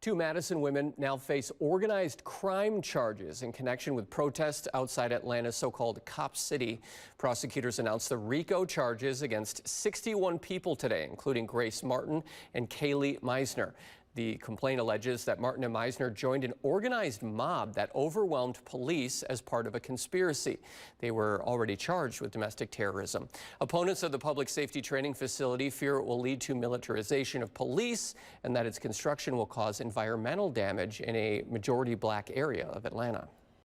Two Madison women now face organized crime charges in connection with protests outside Atlanta's so-called Cop City. Prosecutors announced the RICO charges against 61 people today, including Grace Martin and Kaylee Meisner. The complaint alleges that Martin and Meisner joined an organized mob that overwhelmed police as part of a conspiracy. They were already charged with domestic terrorism. Opponents of the public safety training facility fear it will lead to militarization of police and that its construction will cause environmental damage in a majority black area of Atlanta.